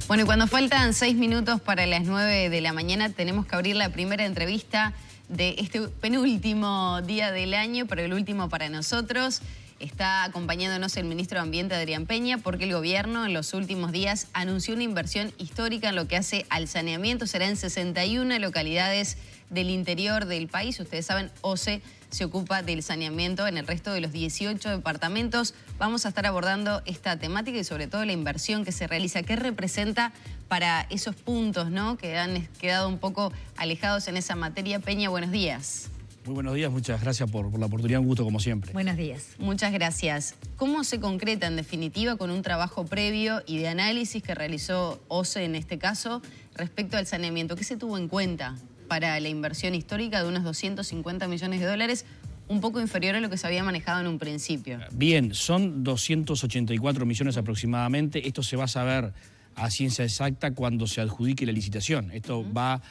Bueno, y cuando faltan 6 minutos para las 9 de la mañana, tenemos que abrir la primera entrevista de este penúltimo día del año, pero el último para nosotros. Está acompañándonos el ministro de Ambiente, Adrián Peña, porque el gobierno en los últimos días anunció una inversión histórica en lo que hace al saneamiento. Será en 61 localidades del interior del país. Ustedes saben, OCE se ocupa del saneamiento en el resto de los 18 departamentos. Vamos a estar abordando esta temática y sobre todo la inversión que se realiza. ¿Qué representa para esos puntos, ¿no?, que han quedado un poco alejados en esa materia? Peña, buenos días. Muy buenos días, muchas gracias por la oportunidad, un gusto como siempre. Buenos días. Muchas gracias. ¿Cómo se concreta en definitiva con un trabajo previo y de análisis que realizó OCE en este caso respecto al saneamiento? ¿Qué se tuvo en cuenta para la inversión histórica de unos 250 millones de dólares, un poco inferior a lo que se había manejado en un principio? Bien, son 284 millones aproximadamente. Esto se va a saber a ciencia exacta cuando se adjudique la licitación. Esto va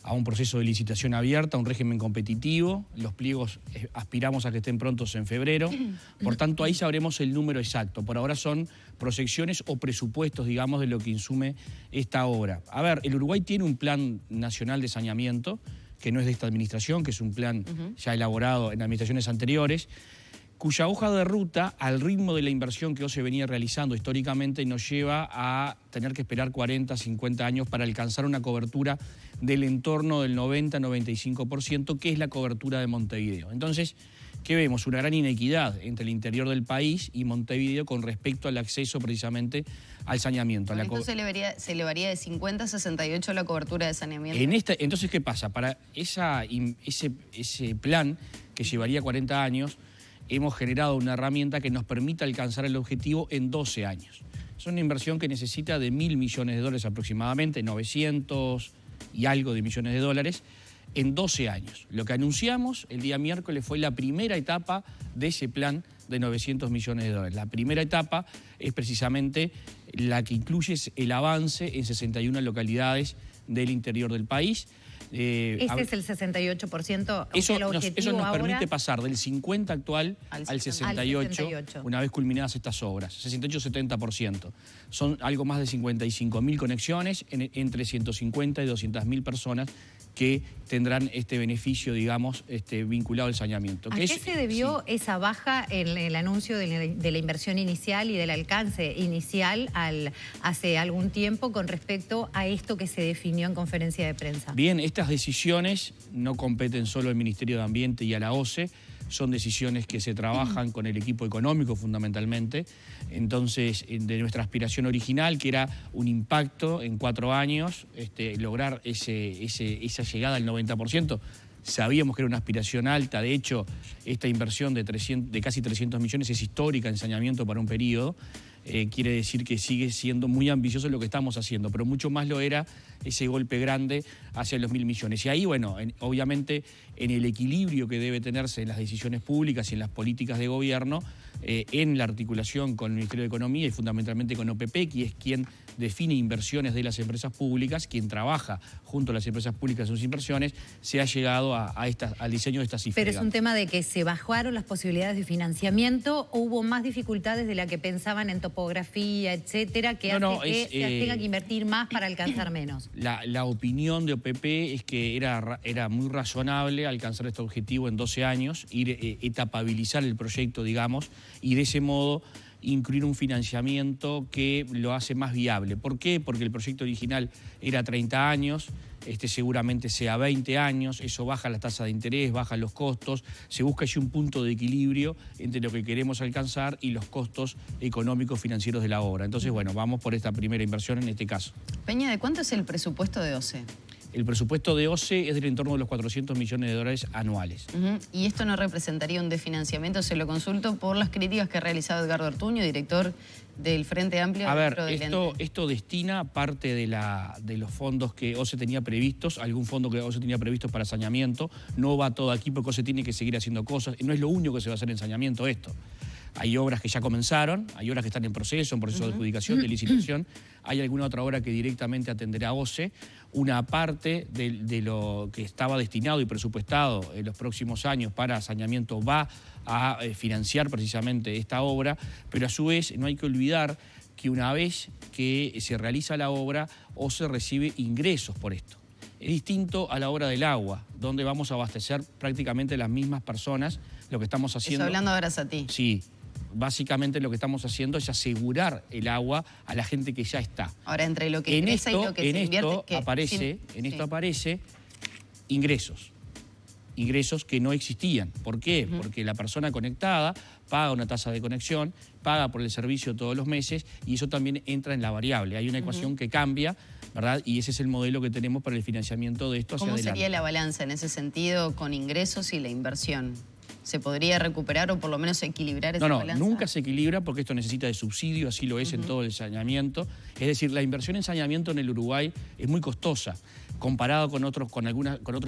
a un proceso de licitación abierta, a un régimen competitivo. Los pliegos aspiramos a que estén prontos en febrero. Por tanto, ahí sabremos el número exacto. Por ahora son proyecciones o presupuestos, digamos, de lo que insume esta obra. A ver, el Uruguay tiene un plan nacional de saneamiento, que no es de esta administración, que es un plan ya elaborado en administraciones anteriores, cuya hoja de ruta, al ritmo de la inversión que OCE venía realizando históricamente, nos lleva a tener que esperar 40, 50 años para alcanzar una cobertura del entorno del 90-95%, que es la cobertura de Montevideo. Entonces, ¿qué vemos? Una gran inequidad entre el interior del país y Montevideo con respecto al acceso precisamente al saneamiento. Esto se elevaría de 50 a 68 la cobertura de saneamiento. Entonces, ¿qué pasa? Para ese plan que llevaría 40 años, hemos generado una herramienta que nos permita alcanzar el objetivo en 12 años. Es una inversión que necesita de 1.000 millones de dólares aproximadamente, 900 y algo de millones de dólares, en 12 años. Lo que anunciamos el día miércoles fue la primera etapa de ese plan de 900 millones de dólares. La primera etapa es precisamente la que incluye el avance en 61 localidades del interior del país. Ese es el 68%. Eso nos permite pasar del 50 actual al 68, una vez culminadas estas obras, 68-70%. Son algo más de 55.000 conexiones entre 150 y 200.000 personas que tendrán este beneficio, digamos, vinculado al saneamiento. ¿A qué se debió esa baja en el anuncio de la inversión inicial y del alcance inicial hace algún tiempo con respecto a esto que se definió en conferencia de prensa? Bien, estas decisiones no competen solo al Ministerio de Ambiente y a la OCE, son decisiones que se trabajan con el equipo económico fundamentalmente. Entonces, de nuestra aspiración original, que era un impacto en 4 años, lograr esa llegada al 90%, sabíamos que era una aspiración alta. De hecho, esta inversión de casi 300 millones es histórica en saneamiento para un periodo. Quiere decir que sigue siendo muy ambicioso lo que estamos haciendo, pero mucho más lo era ese golpe grande hacia los 1.000 millones. Y ahí, bueno, obviamente en el equilibrio que debe tenerse en las decisiones públicas y en las políticas de gobierno, en la articulación con el Ministerio de Economía y fundamentalmente con OPP, que es quien define inversiones de las empresas públicas, quien trabaja junto a las empresas públicas en sus inversiones, se ha llegado al diseño de estas cifras. Pero es un tema de que se bajaron las posibilidades de financiamiento, o hubo más dificultades de la que pensaban en topografía, etcétera, que hace que se tenga que invertir más para alcanzar menos. La opinión de OPP es que era muy razonable alcanzar este objetivo en 12 años, etapabilizar el proyecto, digamos, y de ese modo incluir un financiamiento que lo hace más viable. ¿Por qué? Porque el proyecto original era 30 años, seguramente sea 20 años, eso baja la tasa de interés, baja los costos, se busca allí un punto de equilibrio entre lo que queremos alcanzar y los costos económicos financieros de la obra. Entonces, bueno, vamos por esta primera inversión en este caso. Peña, ¿de cuánto es el presupuesto de OCE? El presupuesto de OCE es del entorno de los 400 millones de dólares anuales. ¿Y esto no representaría un desfinanciamiento? Se lo consulto por las críticas que ha realizado Edgardo Ortuño, director del Frente Amplio. A ver, esto destina parte de los fondos que OCE tenía previstos, algún fondo que OCE tenía previsto para saneamiento. No va todo aquí porque OCE tiene que seguir haciendo cosas. No es lo único que se va a hacer en saneamiento esto. Hay obras que ya comenzaron, hay obras que están en proceso de adjudicación, de licitación. Hay alguna otra obra que directamente atenderá OCE. Una parte de lo que estaba destinado y presupuestado en los próximos años para saneamiento va a financiar precisamente esta obra, pero a su vez no hay que olvidar que una vez que se realiza la obra OCE recibe ingresos por esto. Es distinto a la obra del agua, donde vamos a abastecer prácticamente las mismas personas. Lo que estamos haciendo... Eso hablando ahora a ti. Sí. Básicamente lo que estamos haciendo es asegurar el agua a la gente que ya está. Ahora, entre lo que ingresa y lo que se invierte... En esto aparece ingresos que no existían. ¿Por qué? Porque la persona conectada paga una tasa de conexión, paga por el servicio todos los meses y eso también entra en la variable. Hay una ecuación que cambia, ¿verdad? Y ese es el modelo que tenemos para el financiamiento de esto hacia adelante. ¿Cómo sería la balanza en ese sentido con ingresos y la inversión? ¿Se podría recuperar o por lo menos equilibrar esa balanza? No, nunca se equilibra porque esto necesita de subsidio, así lo es en todo el saneamiento. Es decir, la inversión en saneamiento en el Uruguay es muy costosa comparado con otros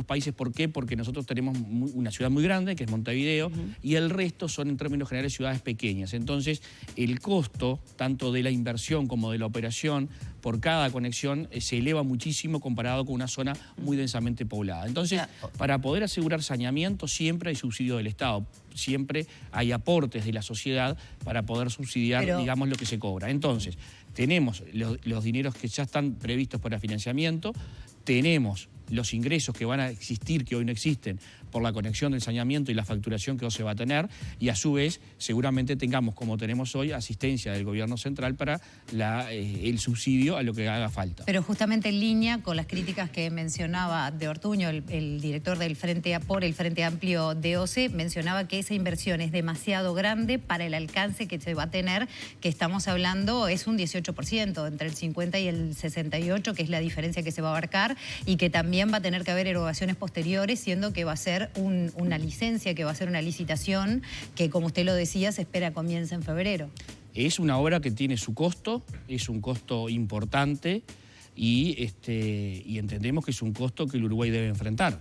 países. ¿Por qué? Porque nosotros tenemos una ciudad muy grande, que es Montevideo, y el resto son en términos generales ciudades pequeñas. Entonces, el costo, tanto de la inversión como de la operación, por cada conexión, se eleva muchísimo comparado con una zona muy densamente poblada. Entonces, para poder asegurar saneamiento, siempre hay subsidio del Estado. Siempre hay aportes de la sociedad para poder subsidiar, digamos, lo que se cobra. Entonces, tenemos los dineros que ya están previstos para financiamiento, tenemos los ingresos que van a existir, que hoy no existen, por la conexión del saneamiento y la facturación que hoy se va a tener, y a su vez seguramente tengamos, como tenemos hoy, asistencia del gobierno central para el subsidio a lo que haga falta. Pero justamente en línea con las críticas que mencionaba de Ortuño, el director del Frente Amplio de OCE, mencionaba que esa inversión es demasiado grande para el alcance que se va a tener, que estamos hablando es un 18%, entre el 50 y el 68, que es la diferencia que se va a abarcar, y que también va a tener que haber erogaciones posteriores, siendo que va a ser una licencia, que va a ser una licitación que, como usted lo decía, se espera comience en febrero. Es una obra que tiene su costo, es un costo importante y entendemos que es un costo que el Uruguay debe enfrentar.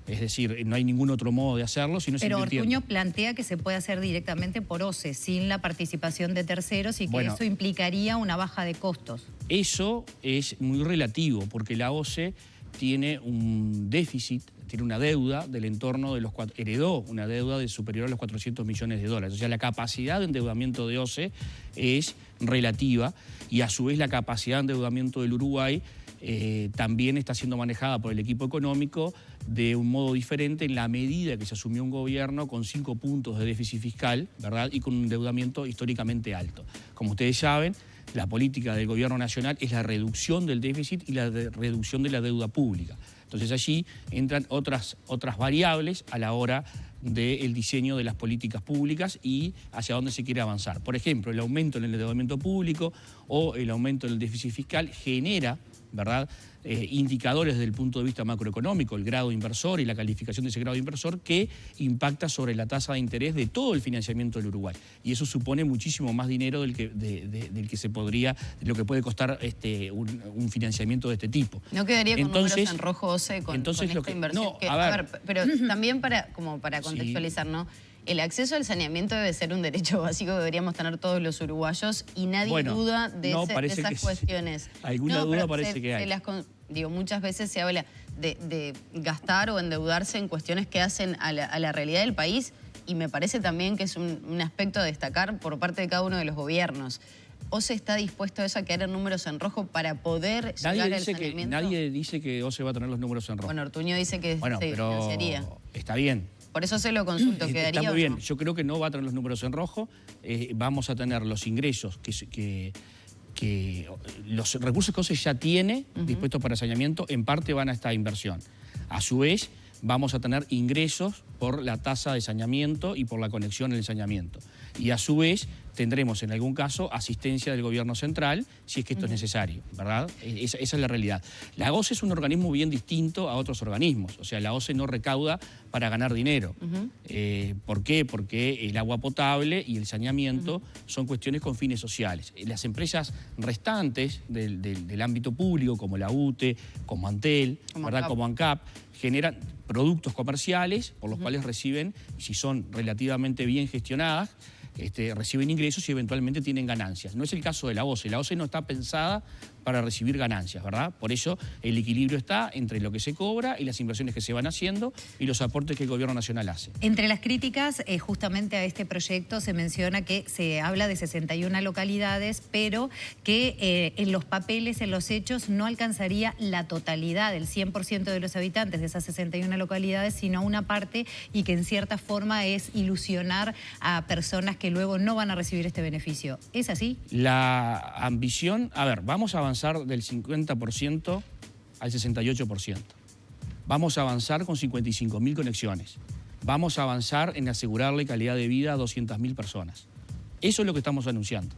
Es decir, no hay ningún otro modo de hacerlo, sino Pero Ortuño plantea que se puede hacer directamente por OCE, sin la participación de terceros, y que eso implicaría una baja de costos. Eso es muy relativo, porque la OCE tiene un déficit, tiene una deuda del entorno de heredó una deuda superior a los 400 millones de dólares. O sea, la capacidad de endeudamiento de OCE es relativa y a su vez la capacidad de endeudamiento del Uruguay también está siendo manejada por el equipo económico de un modo diferente en la medida que se asumió un gobierno con 5 puntos de déficit fiscal, ¿verdad? Y con un endeudamiento históricamente alto. Como ustedes saben, la política del gobierno nacional es la reducción del déficit y la reducción de la deuda pública. Entonces allí entran otras variables a la hora del diseño de las políticas públicas y hacia dónde se quiere avanzar. Por ejemplo, el aumento en el endeudamiento público o el aumento en el déficit fiscal genera, ¿verdad?, indicadores desde el punto de vista macroeconómico, el grado inversor y la calificación de ese grado inversor, que impacta sobre la tasa de interés de todo el financiamiento del Uruguay. Y eso supone muchísimo más dinero del que se podría, de lo que puede costar un financiamiento de este tipo. ¿No quedaría con números en rojo, OCE, con esta inversión? No, a ver, pero también para contextualizar, ¿no? El acceso al saneamiento debe ser un derecho básico que deberíamos tener todos los uruguayos y nadie duda de esas cuestiones. Alguna duda parece que hay. Muchas veces se habla de gastar o endeudarse en cuestiones que hacen a la realidad del país, y me parece también que es un aspecto a destacar por parte de cada uno de los gobiernos. ¿OCE está dispuesto a eso, a quedar en números en rojo para poder llegar al saneamiento? Nadie dice que OCE va a tener los números en rojo. Bueno, Ortuño dice que se financiaría. Está bien. Por eso se lo consulto, ¿quedaría? Está muy bien, yo creo que no va a tener los números en rojo, vamos a tener los ingresos que los recursos que OCE ya tiene dispuestos para saneamiento, en parte van a esta inversión. A su vez, vamos a tener ingresos por la tasa de saneamiento y por la conexión en el saneamiento. Y a su vez tendremos en algún caso asistencia del gobierno central si es que esto es necesario, ¿verdad? Esa es la realidad. La OCE es un organismo bien distinto a otros organismos. O sea, la OCE no recauda para ganar dinero. ¿Por qué? Porque el agua potable y el saneamiento son cuestiones con fines sociales. Las empresas restantes del ámbito público, como la UTE, como Antel, ¿verdad?, como ANCAP, generan productos comerciales por los cuales reciben, si son relativamente bien gestionadas, reciben ingresos y eventualmente tienen ganancias. No es el caso de la OCE. La OCE no está pensada para recibir ganancias, ¿verdad? Por eso el equilibrio está entre lo que se cobra y las inversiones que se van haciendo y los aportes que el Gobierno Nacional hace. Entre las críticas, justamente a este proyecto se menciona que se habla de 61 localidades, pero que en los papeles, en los hechos, no alcanzaría la totalidad, el 100% de los habitantes de esas 61 localidades, sino una parte, y que en cierta forma es ilusionar a personas que luego no van a recibir este beneficio. ¿Es así? La ambición, a ver, vamos a avanzar del 50% al 68%. Vamos a avanzar con 55.000 conexiones. Vamos a avanzar en asegurarle calidad de vida a 200.000 personas. Eso es lo que estamos anunciando.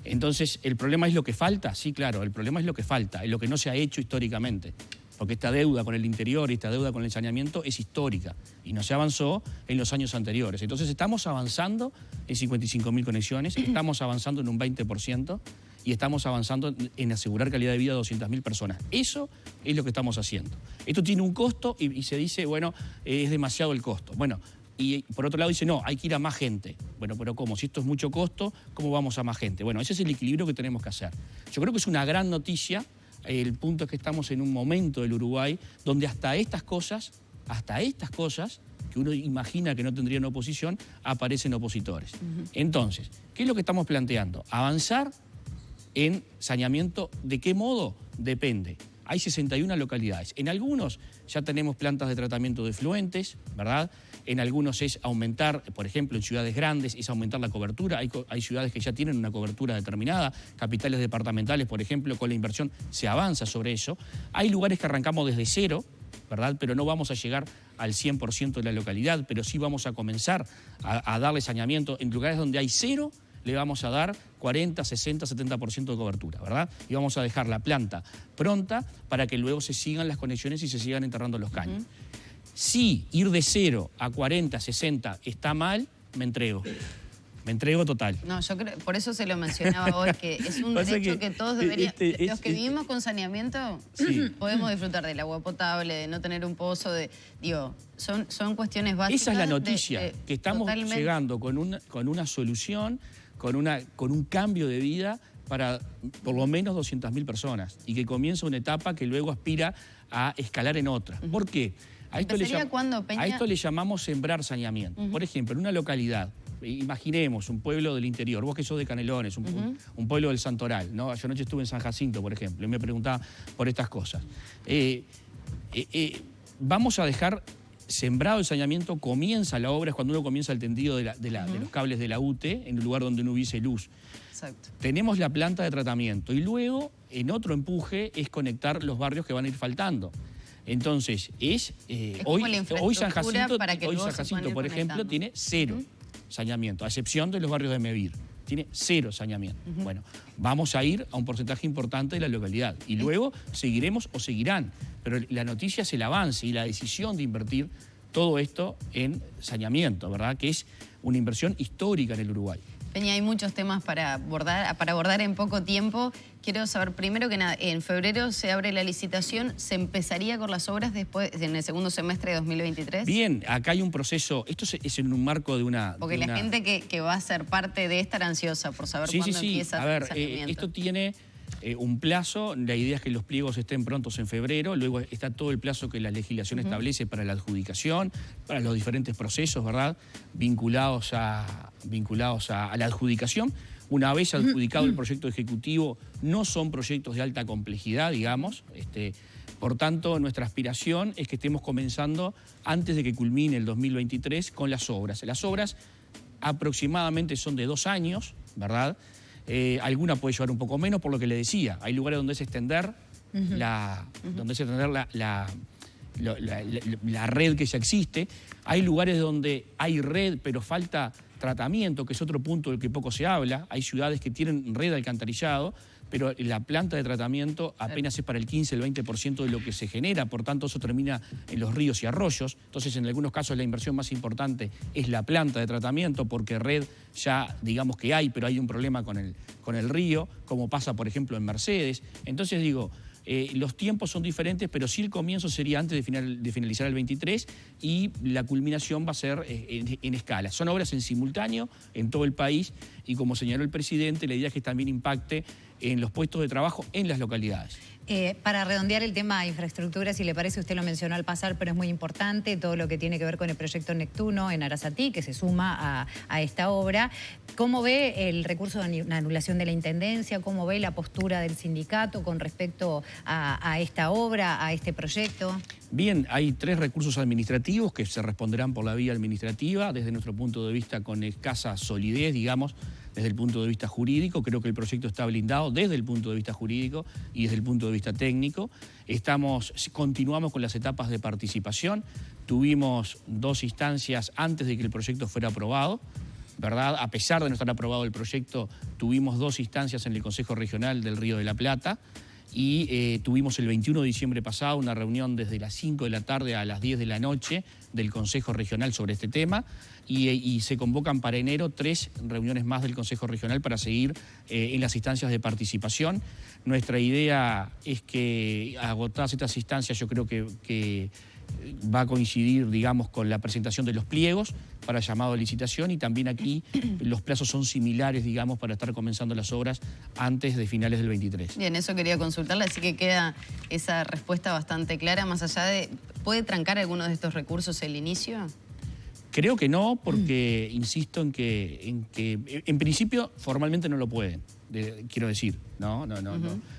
Entonces, ¿el problema es lo que falta? Sí, claro, el problema es lo que falta, es lo que no se ha hecho históricamente. Porque esta deuda con el interior y esta deuda con el saneamiento es histórica y no se avanzó en los años anteriores. Entonces estamos avanzando en 55.000 conexiones, estamos avanzando en un 20% y estamos avanzando en asegurar calidad de vida a 200.000 personas. Eso es lo que estamos haciendo. Esto tiene un costo y se dice, bueno, es demasiado el costo. Bueno, y por otro lado dice, no, hay que ir a más gente. Bueno, pero ¿cómo? Si esto es mucho costo, ¿cómo vamos a más gente? Bueno, ese es el equilibrio que tenemos que hacer. Yo creo que es una gran noticia. El punto es que estamos en un momento del Uruguay donde hasta estas cosas que uno imagina que no tendrían oposición, aparecen opositores. Entonces, ¿qué es lo que estamos planteando? Avanzar en saneamiento. ¿De qué modo? Depende. Hay 61 localidades. En algunos ya tenemos plantas de tratamiento de efluentes, ¿verdad? En algunos es aumentar, por ejemplo, en ciudades grandes, es aumentar la cobertura. Hay ciudades que ya tienen una cobertura determinada. Capitales departamentales, por ejemplo, con la inversión se avanza sobre eso. Hay lugares que arrancamos desde cero, ¿verdad? Pero no vamos a llegar al 100% de la localidad, pero sí vamos a comenzar a darle saneamiento. En lugares donde hay cero, le vamos a dar 40, 60, 70% de cobertura, ¿verdad? Y vamos a dejar la planta pronta para que luego se sigan las conexiones y se sigan enterrando los caños. Si ir de 0 a 40, 60 está mal, me entrego. Me entrego total. No, yo creo, por eso se lo mencionaba hoy, que es un derecho que todos deberían... Los que vivimos con saneamiento, sí, podemos disfrutar del agua potable, de no tener un pozo, son cuestiones básicas. Esa es la noticia, que estamos llegando con una solución, con un cambio de vida para por lo menos 200.000 personas y que comienza una etapa que luego aspira a escalar en otra. ¿Por qué? A esto le llamamos sembrar saneamiento. Por ejemplo, en una localidad, imaginemos un pueblo del interior, vos que sos de Canelones, un pueblo del Santoral, ¿no? Yo anoche estuve en San Jacinto, por ejemplo, y me preguntaba por estas cosas. Vamos a dejar sembrado el saneamiento, comienza la obra, es cuando uno comienza el tendido de los cables de la UTE, en un lugar donde no hubiese luz. Exacto. Tenemos la planta de tratamiento y luego, en otro empuje, es conectar los barrios que van a ir faltando. Entonces, hoy San Jacinto, por ejemplo, tiene cero saneamiento, a excepción de los barrios de Mevir. Tiene cero saneamiento. Bueno, vamos a ir a un porcentaje importante de la localidad y luego seguiremos o seguirán. Pero la noticia es el avance y la decisión de invertir todo esto en saneamiento, ¿verdad? Que es una inversión histórica en el Uruguay. Peña, hay muchos temas para abordar en poco tiempo. Quiero saber, primero que nada, en febrero se abre la licitación, ¿se empezaría con las obras después, en el segundo semestre de 2023? Bien, acá hay un proceso, esto es en un marco de una... Porque la gente que va a ser parte de estar ansiosa por saber cuándo empieza el saneamiento. Esto tiene un plazo, la idea es que los pliegos estén prontos en febrero, luego está todo el plazo que la legislación establece para la adjudicación, para los diferentes procesos, ¿verdad?, vinculados a la adjudicación. Una vez adjudicado el proyecto ejecutivo, no son proyectos de alta complejidad, digamos. Por tanto, nuestra aspiración es que estemos comenzando antes de que culmine el 2023 con las obras. Las obras aproximadamente son de 2 años, ¿verdad? Alguna puede llevar un poco menos, por lo que le decía. Hay lugares donde es extender la red que ya existe. Hay lugares donde hay red, pero falta tratamiento, que es otro punto del que poco se habla. Hay ciudades que tienen red de alcantarillado, pero la planta de tratamiento apenas es para el 15, el 20% de lo que se genera, por tanto eso termina en los ríos y arroyos. Entonces, en algunos casos la inversión más importante es la planta de tratamiento, porque red ya digamos que hay, pero hay un problema con el río, como pasa por ejemplo en Mercedes. Entonces digo, los tiempos son diferentes, pero sí el comienzo sería antes de finalizar el 23 y la culminación va a ser en escala. Son obras en simultáneo en todo el país y como señaló el presidente, la idea es que también impacte en los puestos de trabajo en las localidades. Para redondear el tema de infraestructura, si le parece, usted lo mencionó al pasar, pero es muy importante todo lo que tiene que ver con el proyecto Neptuno en Arasatí, que se suma a esta obra. ¿Cómo ve el recurso de anulación de la Intendencia? ¿Cómo ve la postura del sindicato con respecto a esta obra, a este proyecto? Bien, hay 3 recursos administrativos que se responderán por la vía administrativa, desde nuestro punto de vista con escasa solidez, digamos, desde el punto de vista jurídico. Creo que el proyecto está blindado desde el punto de vista jurídico y desde el punto de vista técnico. Continuamos con las etapas de participación. Tuvimos 2 instancias antes de que el proyecto fuera aprobado, ¿verdad? A pesar de no estar aprobado el proyecto, tuvimos 2 instancias en el Consejo Regional del Río de la Plata y tuvimos el 21 de diciembre pasado una reunión desde las 5 de la tarde a las 10 de la noche del Consejo Regional sobre este tema y se convocan para enero 3 reuniones más del Consejo Regional para seguir en las instancias de participación. Nuestra idea es que agotadas estas instancias yo creo que va a coincidir, digamos, con la presentación de los pliegos para llamado a licitación y también aquí los plazos son similares, digamos, para estar comenzando las obras antes de finales del 23. Bien, eso quería consultarle, así que queda esa respuesta bastante clara, más allá de... ¿Puede trancar alguno de estos recursos el inicio? Creo que no, porque insisto en que en principio formalmente no lo pueden, quiero decir, no.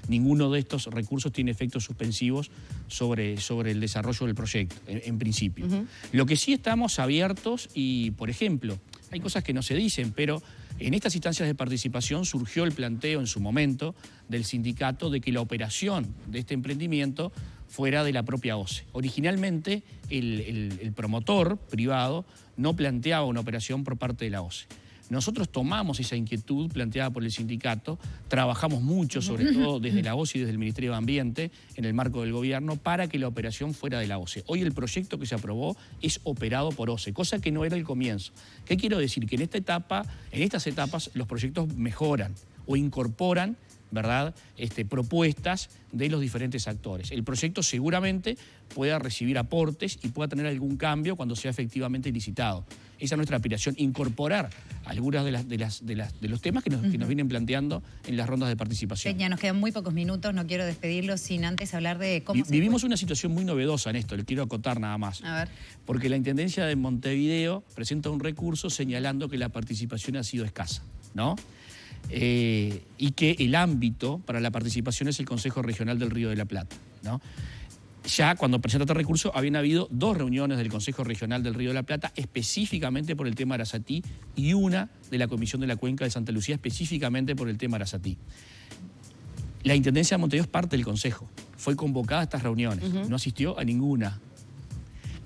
Ninguno de estos recursos tiene efectos suspensivos sobre el desarrollo del proyecto, en principio. Lo que sí estamos abiertos y, por ejemplo, hay cosas que no se dicen, pero en estas instancias de participación surgió el planteo en su momento del sindicato de que la operación de este emprendimiento fuera de la propia OCE. Originalmente el promotor privado no planteaba una operación por parte de la OCE. Nosotros tomamos esa inquietud planteada por el sindicato, trabajamos mucho, sobre todo desde la OCE y desde el Ministerio de Ambiente, en el marco del gobierno, para que la operación fuera de la OCE. Hoy el proyecto que se aprobó es operado por OCE, cosa que no era el comienzo. ¿Qué quiero decir? Que en estas etapas los proyectos mejoran o incorporan, ¿verdad?, propuestas de los diferentes actores. El proyecto seguramente pueda recibir aportes y pueda tener algún cambio cuando sea efectivamente licitado. Esa es nuestra aspiración, incorporar algunas de los temas que nos vienen planteando en las rondas de participación. Ya nos quedan muy pocos minutos, no quiero despedirlo sin antes hablar de cómo Vivimos una situación muy novedosa en esto, le quiero acotar nada más. A ver. Porque la Intendencia de Montevideo presenta un recurso señalando que la participación ha sido escasa, ¿no? Y que el ámbito para la participación es el Consejo Regional del Río de la Plata, ¿no? Ya cuando presenta este recurso habían habido 2 reuniones del Consejo Regional del Río de la Plata específicamente por el tema Arasatí y una de la Comisión de la Cuenca de Santa Lucía específicamente por el tema Arasatí. La Intendencia de Montevideo es parte del Consejo, fue convocada a estas reuniones, no asistió a ninguna.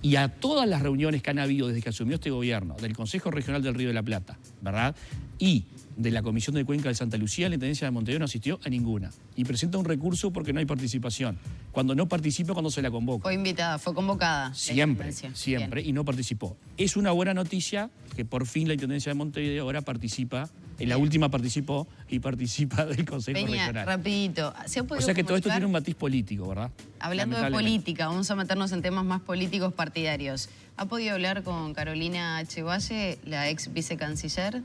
Y a todas las reuniones que han habido desde que asumió este gobierno, del Consejo Regional del Río de la Plata, ¿verdad?, y de la Comisión de Cuenca de Santa Lucía, la Intendencia de Montevideo no asistió a ninguna. Y presenta un recurso porque no hay participación. Cuando no participa, cuando se la convoca. Fue invitada, fue convocada. Siempre, Bien. y no participó. Es una buena noticia que por fin la Intendencia de Montevideo ahora participa, en la última participó y participa del Consejo Regional. Rapidito, ¿se ha podido O sea que todo esto comunicar? tiene un matiz político, ¿verdad? Hablando de política, vamos a meternos en temas más políticos partidarios. ¿Ha podido hablar con Carolina H. Valle, la ex vicecanciller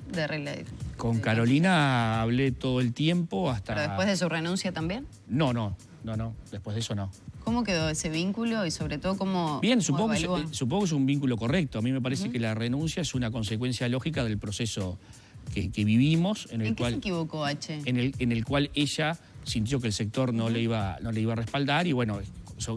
Con Carolina hablé todo el tiempo hasta... ¿Pero después de su renuncia también? No, después de eso no. ¿Cómo quedó ese vínculo y sobre todo cómo Bien, cómo supongo que es un vínculo correcto. A mí me parece que la renuncia es una consecuencia lógica del proceso que vivimos, en el cual... ¿En qué se equivocó H? En el cual ella sintió que el sector no le iba a respaldar y bueno,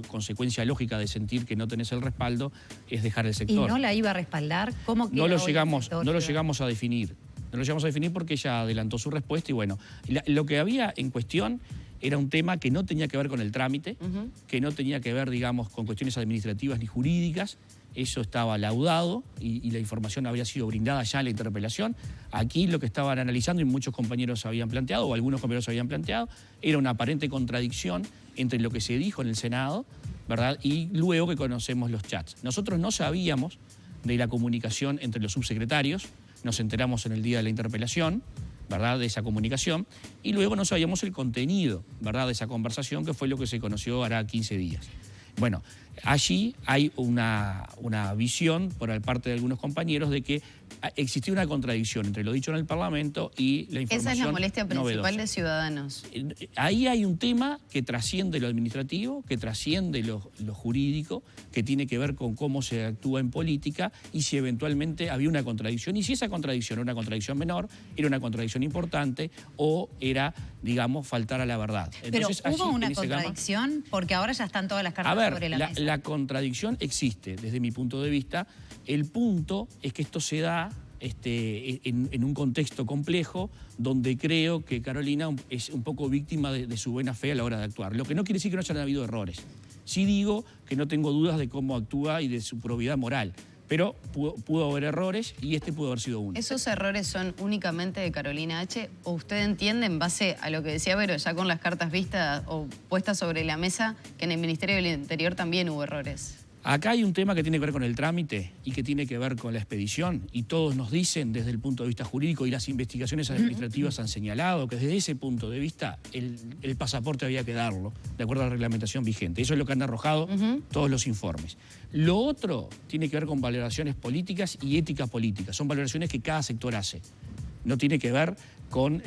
consecuencia lógica de sentir que no tenés el respaldo es dejar el sector. ¿Y no la iba a respaldar? ¿Cómo no lo llegamos a definir. No lo llegamos a definir porque ella adelantó su respuesta y bueno, lo que había en cuestión era un tema que no tenía que ver con el trámite, que no tenía que ver, digamos, con cuestiones administrativas ni jurídicas. Eso estaba laudado y la información había sido brindada ya en la interpelación. Aquí lo que estaban analizando y muchos compañeros habían planteado, o algunos compañeros habían planteado, era una aparente contradicción entre lo que se dijo en el Senado, ¿verdad?, y luego que conocemos los chats. Nosotros no sabíamos de la comunicación entre los subsecretarios, nos enteramos en el día de la interpelación, ¿verdad?, de esa comunicación, y luego no sabíamos el contenido, ¿verdad?, de esa conversación, que fue lo que se conoció hará 15 días. Bueno, allí hay una visión por parte de algunos compañeros de que existía una contradicción entre lo dicho en el Parlamento y la información. Esa es la molestia principal novedosa de Ciudadanos. Ahí hay un tema que trasciende lo administrativo, que trasciende lo jurídico, que tiene que ver con cómo se actúa en política y si eventualmente había una contradicción. Y si esa contradicción era una contradicción menor, era una contradicción importante o era, digamos, faltar a la verdad. Entonces, pero ¿hubo una contradicción? Porque ahora ya están todas las cartas sobre la mesa. La contradicción existe desde mi punto de vista. El punto es que esto se da en un contexto complejo donde creo que Carolina es un poco víctima de su buena fe a la hora de actuar. Lo que no quiere decir que no hayan habido errores. Sí digo que no tengo dudas de cómo actúa y de su probidad moral, pero pudo haber errores y este pudo haber sido uno. ¿Esos errores son únicamente de Carolina H? ¿O usted entiende, en base a lo que decía Vero, ya con las cartas vistas o puestas sobre la mesa, que en el Ministerio del Interior también hubo errores? Acá hay un tema que tiene que ver con el trámite y que tiene que ver con la expedición, y todos nos dicen desde el punto de vista jurídico, y las investigaciones administrativas han señalado que desde ese punto de vista el pasaporte había que darlo, de acuerdo a la reglamentación vigente. Eso es lo que han arrojado todos los informes. Lo otro tiene que ver con valoraciones políticas y ética política. Son valoraciones que cada sector hace. No tiene que ver con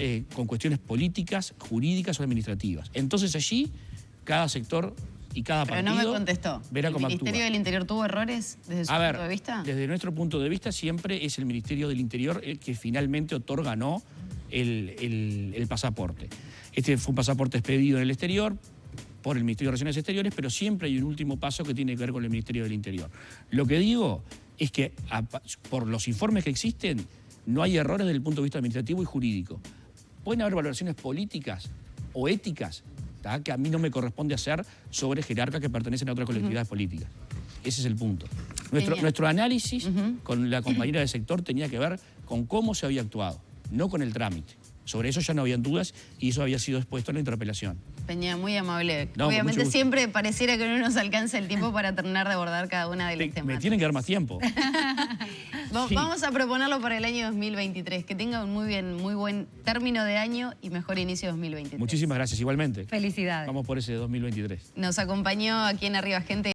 cuestiones políticas, jurídicas o administrativas. Entonces allí cada sector y cada partido. Pero no me contestó. Verá cómo actúa. ¿El Ministerio del Interior tuvo errores desde su punto de vista? Desde nuestro punto de vista siempre es el Ministerio del Interior el que finalmente otorga no el pasaporte. Este fue un pasaporte expedido en el exterior por el Ministerio de Relaciones Exteriores, pero siempre hay un último paso que tiene que ver con el Ministerio del Interior. Lo que digo es que por los informes que existen no hay errores desde el punto de vista administrativo y jurídico. Pueden haber valoraciones políticas o éticas que a mí no me corresponde hacer sobre jerarcas que pertenecen a otras colectividades políticas. Ese es el punto. Nuestro análisis con la compañera del sector tenía que ver con cómo se había actuado, no con el trámite. Sobre eso ya no habían dudas y eso había sido expuesto en la interpelación. Peña, muy amable. No, obviamente siempre pareciera que no nos alcanza el tiempo para terminar de abordar cada una de las temáticas. Me tienen que dar más tiempo. Sí. Vamos a proponerlo para el año 2023. Que tenga un muy buen término de año y mejor inicio de 2023. Muchísimas gracias, igualmente. Felicidades. Vamos por ese 2023. Nos acompañó aquí en Arriba Gente